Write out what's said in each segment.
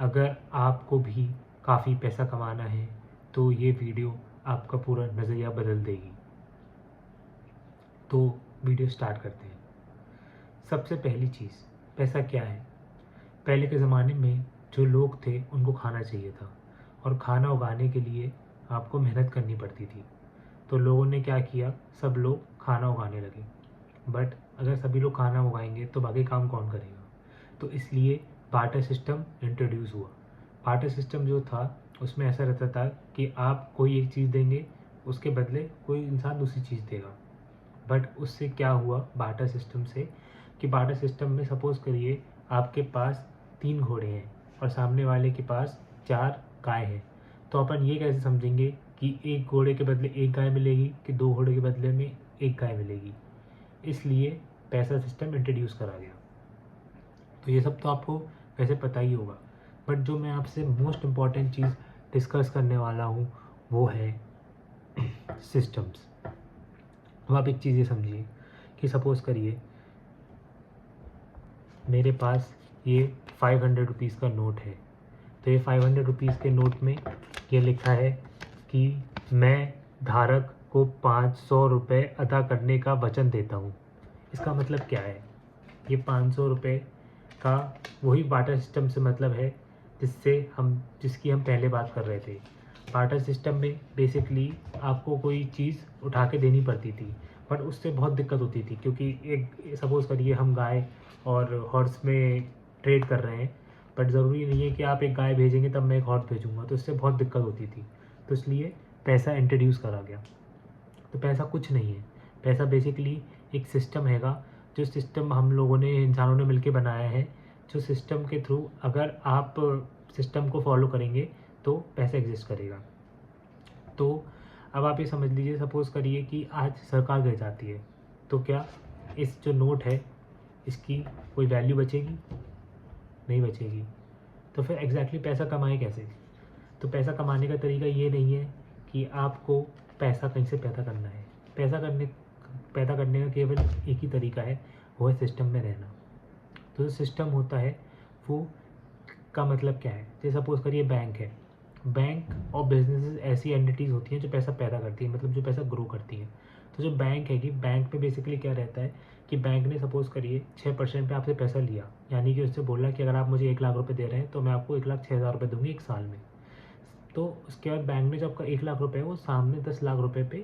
अगर आपको भी काफ़ी पैसा कमाना है तो ये वीडियो आपका पूरा नज़रिया बदल देगी। तो वीडियो स्टार्ट करते हैं। सबसे पहली चीज़, पैसा क्या है? पहले के ज़माने में जो लोग थे उनको खाना चाहिए था, और खाना उगाने के लिए आपको मेहनत करनी पड़ती थी। तो लोगों ने क्या किया, सब लोग खाना उगाने लगे। बट अगर सभी लोग खाना उगाएंगे तो बाकी काम कौन करेगा? तो इसलिए बार्टर सिस्टम इंट्रोड्यूस हुआ। बार्टर सिस्टम जो था उसमें ऐसा रहता था कि आप कोई एक चीज़ देंगे, उसके बदले कोई इंसान दूसरी चीज़ देगा। बट उससे क्या हुआ बार्टर सिस्टम से, कि बार्टर सिस्टम में सपोज़ करिए आपके पास 3 घोड़े हैं और सामने वाले के पास 4 गाय हैं। तो अपन ये कैसे समझेंगे कि एक घोड़े के बदले एक गाय मिलेगी कि 2 घोड़े के बदले में एक गाय मिलेगी? इसलिए पैसा सिस्टम इंट्रोड्यूस करा गया। तो ये सब तो आपको वैसे पता ही होगा, बट जो मैं आपसे मोस्ट इम्पॉर्टेंट चीज़ डिस्कस करने वाला हूँ वो है सिस्टम्स। अब आप एक चीज़ ये समझिए कि सपोज़ करिए मेरे पास ये 500 रुपीज़ का नोट है। तो ये 500 रुपीज़ के नोट में ये लिखा है कि मैं धारक को 500 रुपये अदा करने का वचन देता हूँ। इसका मतलब क्या है? ये 500 रुपये का वही बार्टर सिस्टम से मतलब है जिसकी हम पहले बात कर रहे थे। बार्टर सिस्टम में बेसिकली आपको कोई चीज़ उठा के देनी पड़ती थी, बट उससे बहुत दिक्कत होती थी, क्योंकि एक सपोज़ करिए हम गाय और हॉर्स में ट्रेड कर रहे हैं, बट ज़रूरी नहीं है कि आप एक गाय भेजेंगे तब मैं एक हॉर्स भेजूँगा, तो इससे बहुत दिक्कत होती थी। तो इसलिए पैसा इंट्रोड्यूस करा गया। तो पैसा कुछ नहीं है, पैसा बेसिकली एक सिस्टम हैगा, जो सिस्टम हम लोगों ने इंसानों ने मिलके बनाया है, जो सिस्टम के थ्रू अगर आप सिस्टम को फॉलो करेंगे तो पैसा एग्जिस्ट करेगा। तो अब आप ये समझ लीजिए, सपोज़ करिए कि आज सरकार गिर जाती है, तो क्या इस जो नोट है इसकी कोई वैल्यू बचेगी? नहीं बचेगी। तो फिर एग्जैक्टली पैसा कमाए कैसे? तो पैसा कमाने का तरीका ये नहीं है कि आपको पैसा कहीं से पैदा करना है। पैदा करने का केवल एक ही तरीका है, वो है सिस्टम में रहना। तो जो सिस्टम होता है वो का मतलब क्या है? जैसे सपोज़ करिए बैंक है। बैंक और बिजनेसेस ऐसी एंटिटीज़ होती हैं जो पैसा पैदा करती हैं, मतलब जो पैसा ग्रो करती हैं। तो जो बैंक है, कि बैंक में बेसिकली क्या रहता है कि बैंक ने सपोज़ करिए 6% पे आपसे पैसा लिया, यानी कि उससे बोला कि अगर आप मुझे 1 लाख रुपए दे रहे हैं तो मैं आपको 1,06,000 रुपये दूंगी 1 साल में। तो उसके बाद बैंक ने जो आपका 1 लाख रुपये है वो सामने 10 लाख रुपये पे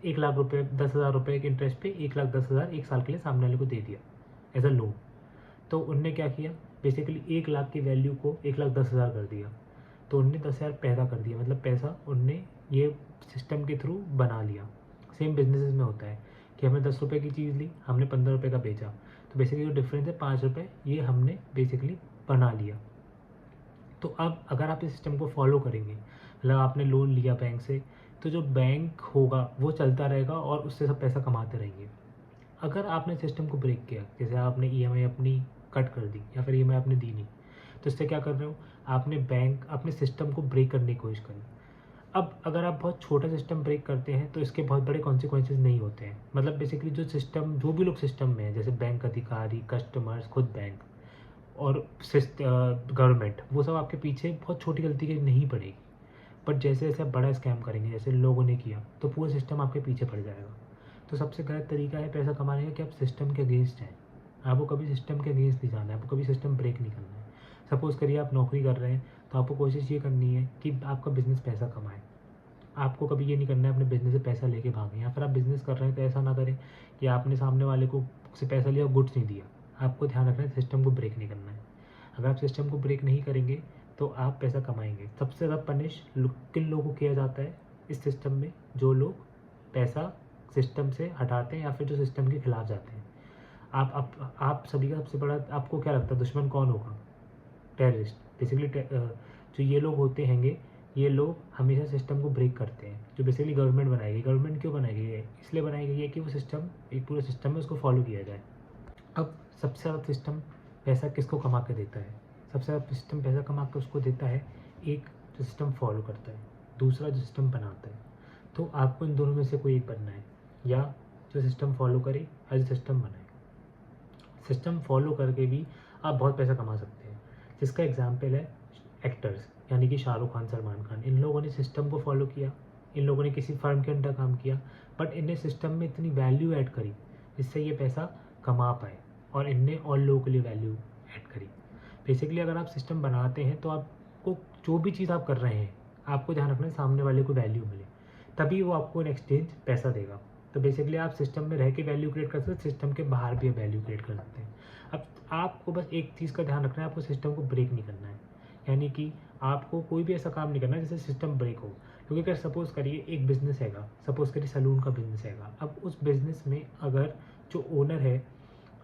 1 लाख रुपये 10,000 रुपये के इंटरेस्ट पे 1,10,000 1 साल के लिए सामने वाले को दे दिया एज अ लोन। तो उनने क्या किया, बेसिकली 1 लाख की वैल्यू को 1,10,000 कर दिया। तो उनने 10,000 पैदा कर दिया, मतलब पैसा उनने ये सिस्टम के थ्रू बना लिया। सेम बिजनेसेस में होता है कि हमने 10 रुपये की चीज़ ली, हमने 15 रुपये का बेचा, तो बेसिकली जो डिफरेंस है 5 रुपये, ये हमने बेसिकली बना लिया। तो अब अगर आप इस सिस्टम को फॉलो करेंगे, मतलब आपने लोन लिया बैंक से, तो जो बैंक होगा वो चलता रहेगा और उससे सब पैसा कमाते रहेंगे। अगर आपने सिस्टम को ब्रेक किया, जैसे आपने ईएमआई अपनी कट कर दी या फिर ईएमआई आपने दी नहीं, तो इससे क्या कर रहे हो, आपने सिस्टम को ब्रेक करने की कोशिश करी। अब अगर आप बहुत छोटा सिस्टम ब्रेक करते हैं तो इसके बहुत बड़े कॉन्सिक्वेंसेज नहीं होते हैं। मतलब बेसिकली जो भी लोग सिस्टम में हैं, जैसे बैंक अधिकारी, कस्टमर्स, खुद बैंक और गवर्नमेंट, वो सब आपके पीछे बहुत छोटी गलती की नहीं पड़ेगी। बट जैसे जैसे आप बड़ा स्कैम करेंगे, जैसे लोगों ने किया, तो पूरा सिस्टम आपके पीछे पड़ जाएगा। तो सबसे गलत तरीका है पैसा कमाने का कि आप सिस्टम के अगेंस्ट जाएँ। आपको कभी सिस्टम के अगेंस्ट नहीं जाना है, आपको कभी सिस्टम ब्रेक नहीं करना है। सपोज़ करिए आप नौकरी कर रहे हैं, तो आपको कोशिश ये करनी है कि आपका बिज़नेस पैसा कमाए। आपको कभी ये नहीं करना है अपने बिज़नेस से पैसा लेके भागें, या फिर आप बिज़नेस कर रहे हैं तो ऐसा ना करें कि आपने सामने वाले को से पैसा लिया और गुड्स नहीं दिया। आपको ध्यान रखना है सिस्टम को ब्रेक नहीं करना है। अगर आप सिस्टम को ब्रेक नहीं करेंगे तो आप पैसा कमाएंगे। सबसे ज़्यादा पनिश किन लोगों को किया जाता है इस सिस्टम में? जो लोग पैसा सिस्टम से हटाते हैं या फिर जो सिस्टम के खिलाफ जाते हैं। आप सभी का सबसे बड़ा, आपको क्या लगता है दुश्मन कौन होगा? टेररिस्ट। बेसिकली जो ये लोग होते हैंगे, ये लोग हमेशा सिस्टम को ब्रेक करते हैं। जो बेसिकली गवर्नमेंट बनाएगी, गवर्नमेंट क्यों बनाई गई है? इसलिए बनाई गई है कि वो सिस्टम, एक पूरा सिस्टम है, उसको फॉलो किया जाए। अब सबसे ज़्यादा सिस्टम पैसा किसको कमा के देता है? सबसे ज़्यादा सिस्टम पैसा कमा के उसको देता है एक जो सिस्टम फॉलो करता है, दूसरा जो सिस्टम बनाता है। तो आपको इन दोनों में से कोई एक बनना है, या जो सिस्टम फॉलो करे या जो सिस्टम बनाए। सिस्टम फॉलो करके भी आप बहुत पैसा कमा सकते हैं, जिसका एग्जाम्पल है एक्टर्स, यानी कि शाहरुख खान, सलमान खान। इन लोगों ने सिस्टम को फॉलो किया, इन लोगों ने किसी फर्म के अंडर काम किया, बट इनने सिस्टम में इतनी वैल्यू ऐड करी जिससे ये पैसा कमा पाए, और इनने और लोगों के लिए वैल्यू ऐड करी। बेसिकली अगर आप सिस्टम बनाते हैं तो आपको जो भी चीज़ आप कर रहे हैं आपको ध्यान रखना है सामने वाले को वैल्यू मिले, तभी वो आपको इन एक्सचेंज पैसा देगा। तो बेसिकली आप सिस्टम में रह के वैल्यू क्रिएट कर सकते हैं, सिस्टम के बाहर भी वैल्यू क्रिएट कर सकते हैं। अब आपको बस एक चीज़ का ध्यान रखना है, आपको सिस्टम को ब्रेक नहीं करना है, यानी कि आपको कोई भी ऐसा काम नहीं करना है जिससे सिस्टम ब्रेक हो। क्योंकि अगर सपोज़ करिए एक बिज़नेस हैगा, सपोज़ करिए सैलून का बिज़नेस हैगा, अब उस बिज़नेस में अगर जो ओनर है,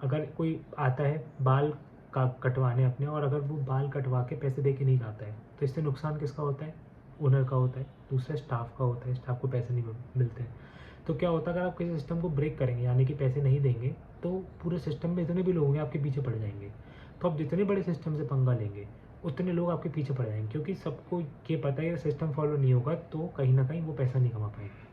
अगर कोई आता है बाल का कटवाने अपने, और अगर वो बाल कटवा के पैसे दे के नहीं जाता है, तो इससे नुकसान किसका होता है? ओनर का होता है, दूसरा स्टाफ का होता है, स्टाफ को पैसे नहीं मिलते हैं। तो क्या होता है, अगर आप किसी सिस्टम को ब्रेक करेंगे यानी कि पैसे नहीं देंगे, तो पूरे सिस्टम में जितने भी लोग होंगे आपके पीछे पड़ जाएंगे। तो आप जितने बड़े सिस्टम से पंगा लेंगे उतने लोग आपके पीछे पड़ जाएंगे, क्योंकि सबको ये पता है कि सिस्टम फॉलो नहीं होगा तो कहीं ना कहीं वो पैसा नहीं कमा पाएंगे।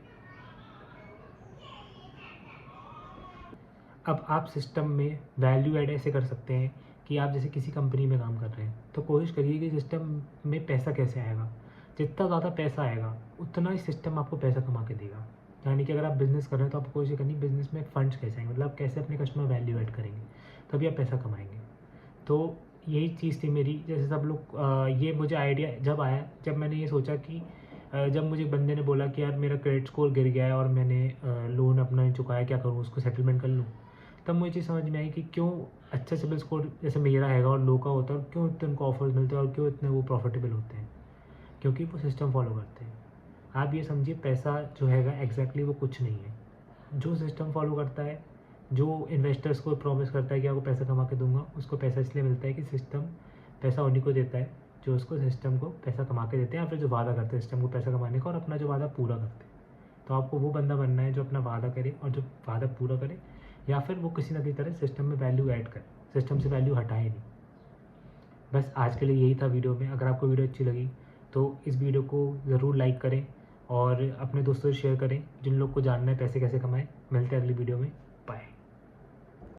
अब आप सिस्टम में वैल्यू ऐड ऐसे कर सकते हैं कि आप जैसे किसी कंपनी में काम कर रहे हैं तो कोशिश करिए कि सिस्टम में पैसा कैसे आएगा। जितना ज़्यादा पैसा आएगा उतना ही सिस्टम आपको पैसा कमा के देगा। यानी कि अगर आप बिज़नेस कर रहे हैं तो आपको कोशिश करनी बिज़नेस में फंड्स कैसे आएंगे, मतलब आप कैसे अपने कस्टमर वैल्यू ऐड करेंगे, तभी आप पैसा कमाएंगे। तो यही चीज़ थी मेरी। जैसे सब लोग ये मुझे आइडिया जब आया, जब मैंने ये सोचा कि जब मुझे बंदे ने बोला कि यार मेरा क्रेडिट स्कोर गिर गया है और मैंने लोन अपना नहीं चुकाया, क्या करूँ, उसको सेटलमेंट कर लूँ। तब मुझे चीज़ समझ में आई कि क्यों अच्छा सिबिल स्कोर जैसे मेरा हैगा और लो का होता है, और क्यों इतने उनको ऑफर्स मिलते हैं और क्यों इतने वो प्रॉफिटेबल होते हैं, क्योंकि वो सिस्टम फॉलो करते हैं। आप ये समझिए पैसा जो हैगा एग्जैक्टली वो कुछ नहीं है। जो सिस्टम फॉलो करता है, जो इन्वेस्टर्स को प्रॉमिस करता है कि आपको पैसा कमा के दूंगा, उसको पैसा इसलिए मिलता है कि सिस्टम पैसा उन्हीं को देता है जो उसको सिस्टम को पैसा कमा के देते हैं, या फिर जो वादा करते हैं सिस्टम को पैसा कमाने का और अपना जो वादा पूरा करते हैं। तो आपको वो बंदा बनना है जो अपना वादा करे और जो वादा पूरा करे, या फिर वो किसी ना किसी तरह सिस्टम में वैल्यू ऐड करे, सिस्टम से वैल्यू हटाए नहीं। बस आज के लिए यही था वीडियो में। अगर आपको वीडियो अच्छी लगी तो इस वीडियो को ज़रूर लाइक करें और अपने दोस्तों से शेयर करें जिन लोग को जानना है पैसे कैसे कमाएं। मिलते हैं अगली वीडियो में। बाय।